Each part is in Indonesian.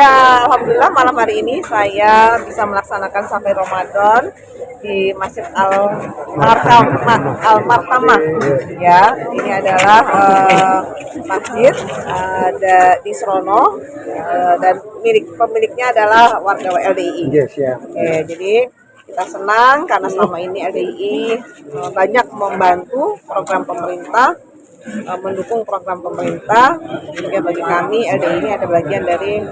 Ya, alhamdulillah malam hari ini saya bisa melaksanakan sampai Ramadan di Masjid Al Marhamah. Ya, ini adalah masjid di Srono, dan pemiliknya adalah warga LDII. Yes, ya. Jadi kita senang karena selama ini LDII banyak membantu program pemerintah, mendukung program pemerintah. Juga bagi kami LDI ini ada bagian dari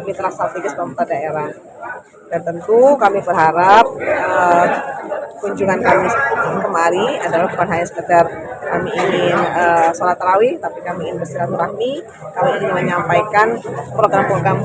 mitra strategis pemerintah daerah, dan tentu kami berharap kunjungan kami kemari adalah bukan hanya sekedar kami ingin sholat tarawih, tapi kami ingin bersilaturahmi, kami ingin menyampaikan program-program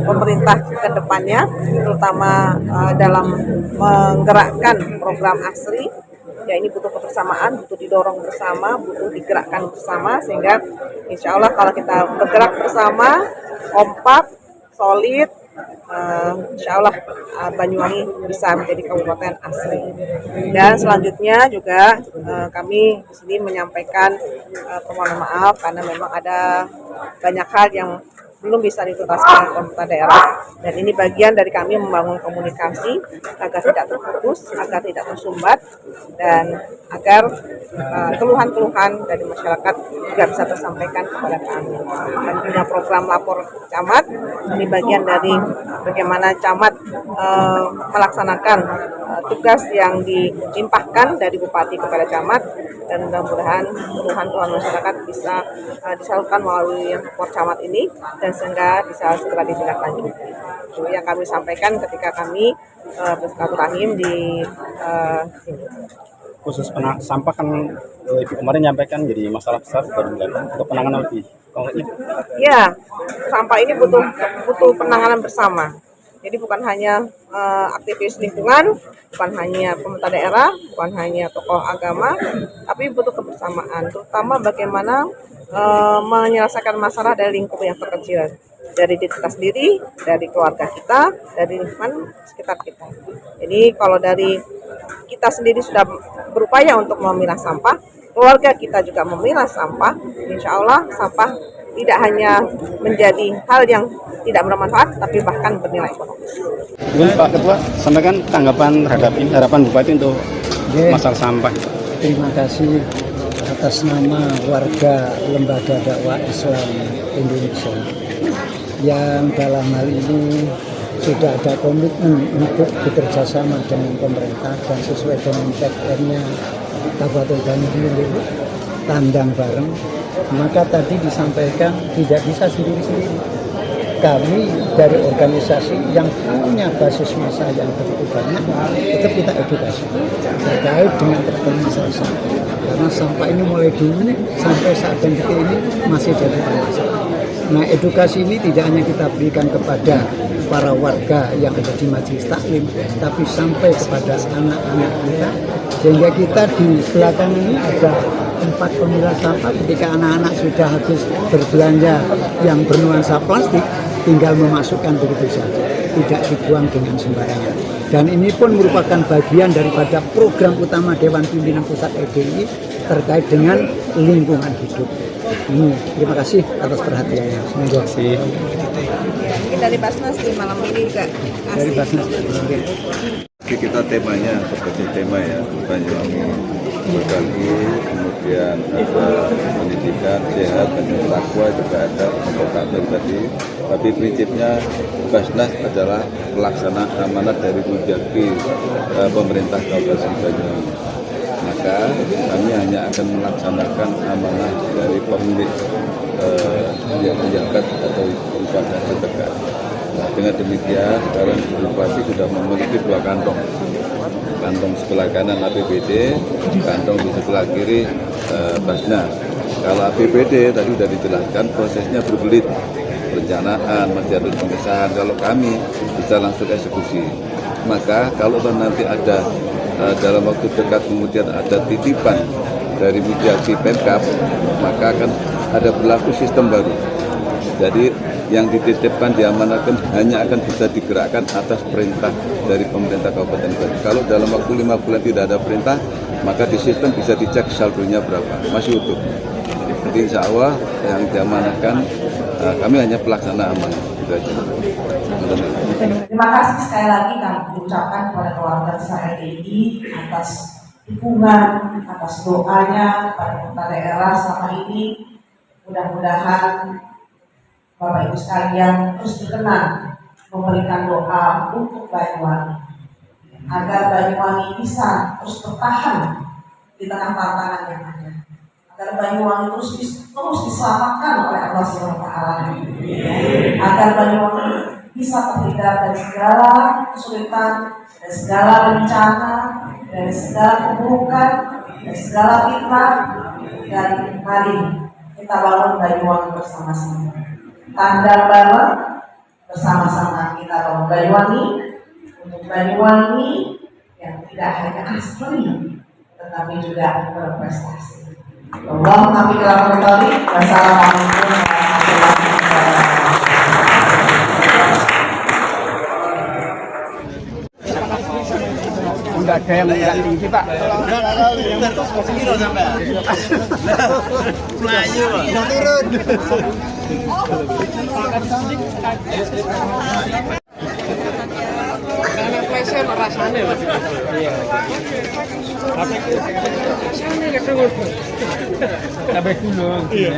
pemerintah ke depannya, terutama dalam menggerakkan program ASRI. Ya, ini butuh kebersamaan, butuh didorong bersama, butuh digerakkan bersama, sehingga insya Allah kalau kita bergerak bersama, kompak, solid, insya Allah Banyuwangi bisa menjadi kabupaten asri. Dan selanjutnya juga kami di sini menyampaikan permohonan maaf karena memang ada banyak hal yang belum bisa dituntaskan oleh pemerintah daerah, dan ini bagian dari kami membangun komunikasi agar tidak terputus, agar tidak tersumbat, dan agar keluhan-keluhan dari masyarakat juga bisa tersampaikan kepada kami. Dan punya program lapor camat, ini bagian dari bagaimana camat melaksanakan tugas yang dilimpahkan dari bupati kepada camat, dan mudah-mudahan keluhan-keluhan masyarakat bisa disalurkan melalui lapor camat ini, dan sehingga bisa segera ditindaklanjuti. Itu yang kami sampaikan ketika kami bersilaturahim di sini. Khusus sampah kan Ibu kemarin nyampaikan jadi masalah besar baru untuk penanganan lebih konkret. Ya, sampah ini butuh penanganan bersama. Jadi bukan hanya aktivis lingkungan, bukan hanya pemerintah daerah, bukan hanya tokoh agama, tapi butuh kebersamaan. Terutama bagaimana menyelesaikan masalah dari lingkup yang terkecil, dari diri kita sendiri, dari keluarga kita, dari lingkungan sekitar kita. Jadi kalau dari kita sendiri sudah berupaya untuk memilah sampah, keluarga kita juga memilah sampah, insya Allah sampah tidak hanya menjadi hal yang tidak bermanfaat, tapi bahkan bernilai ekonomis. Kemudian Pak Ketua, sampaikan tanggapan terhadap harapan Bupati untuk masalah sampah. Terima kasih atas nama warga Lembaga Dakwah Islam Indonesia yang dalam hal ini sudah ada komitmen untuk bekerja sama dengan pemerintah dan sesuai dengan tagline-nya Kabupaten Banyuwangi tandang bareng. Maka tadi disampaikan tidak bisa sendiri-sendiri. Kami dari organisasi yang punya basis massa yang begitu banyak, tetap kita edukasi terkait dengan masalah sampah. Karena sampah ini mulai dulu sampai saat detik ini masih jadi masalah. Nah, edukasi ini tidak hanya kita berikan kepada para warga yang ada di majelis taklim, tapi sampai kepada anak-anak kita, sehingga kita di belakang ini ada tempat pemilah sampah. Ketika anak-anak sudah habis berbelanja yang bernuansa plastik, tinggal memasukkan begitu saja, tidak dibuang dengan sembarangan. Dan ini pun merupakan bagian daripada program utama Dewan Pimpinan Pusat LDII terkait dengan lingkungan hidup. Terima kasih atas perhatiannya. Terima kasih. Dari Basnas di malam ini juga Dari Basnas. Kita temanya seperti tema ya, Banyuwangi berbagi, kemudian ada pendidikan sehat dan takwa, juga ada pembukaan tadi. Tapi prinsipnya Basnas adalah pelaksana amanat dari Mujaki pemerintah Kabupaten Banyuwangi. Maka kami hanya akan melaksanakan amanah dari pemilik yang menjabat atau upacara terdekat. Nah, dengan demikian sekarang Bupati sudah memiliki 2 kantong sebelah kanan APBD, kantong di sebelah kiri Basnas. Kalau APBD tadi sudah dijelaskan prosesnya berbelit, perencanaan, masih ada pengesahan. Kalau kami bisa langsung eksekusi. Maka kalau nanti ada dalam waktu dekat kemudian ada titipan dari Mujaki Pemkab, maka akan ada berlaku sistem baru. Jadi yang dititipkan, diamanatkan hanya akan bisa digerakkan atas perintah dari pemerintah Kabupaten Banyuwangi. Kalau dalam waktu 5 bulan tidak ada perintah, maka di sistem bisa dicek saldonya berapa, masih utuh. Jadi insya Allah yang diamanatkan kami hanya pelaksana amanah. Itu aja. Terima kasih sekali lagi kami ucapkan kepada keluarga besar LDI atas dukungan, atas doanya kepada pemerintah daerah selama ini. Mudah-mudahan Bapak Ibu sekalian terus berkenan memberikan doa untuk Banyuwangi agar Banyuwangi bisa terus bertahan di tengah tantangan yang ada, agar Banyuwangi terus diselamatkan oleh Allah SWT, agar Banyuwangi bisa terhindar dari segala kesulitan, dari segala bencana, dari segala keburukan, dari segala fitnah, dan mari kita bangun Banyuwangi bersama-sama. Tanda bareng bersama-sama kita bangun Banyuwangi untuk Banyuwangi yang tidak hanya asli tetapi juga berprestasi. Allahumma amin ya rabbal alamin. Wassalamualaikum warahmatullahi wabarakatuh. Enggak ada yang enggak tinggi, Pak. Melayu, turun. Karena flashnya rasanya loh. Iya. Tapi rasanya ketemu. Sampai gunung. Iya.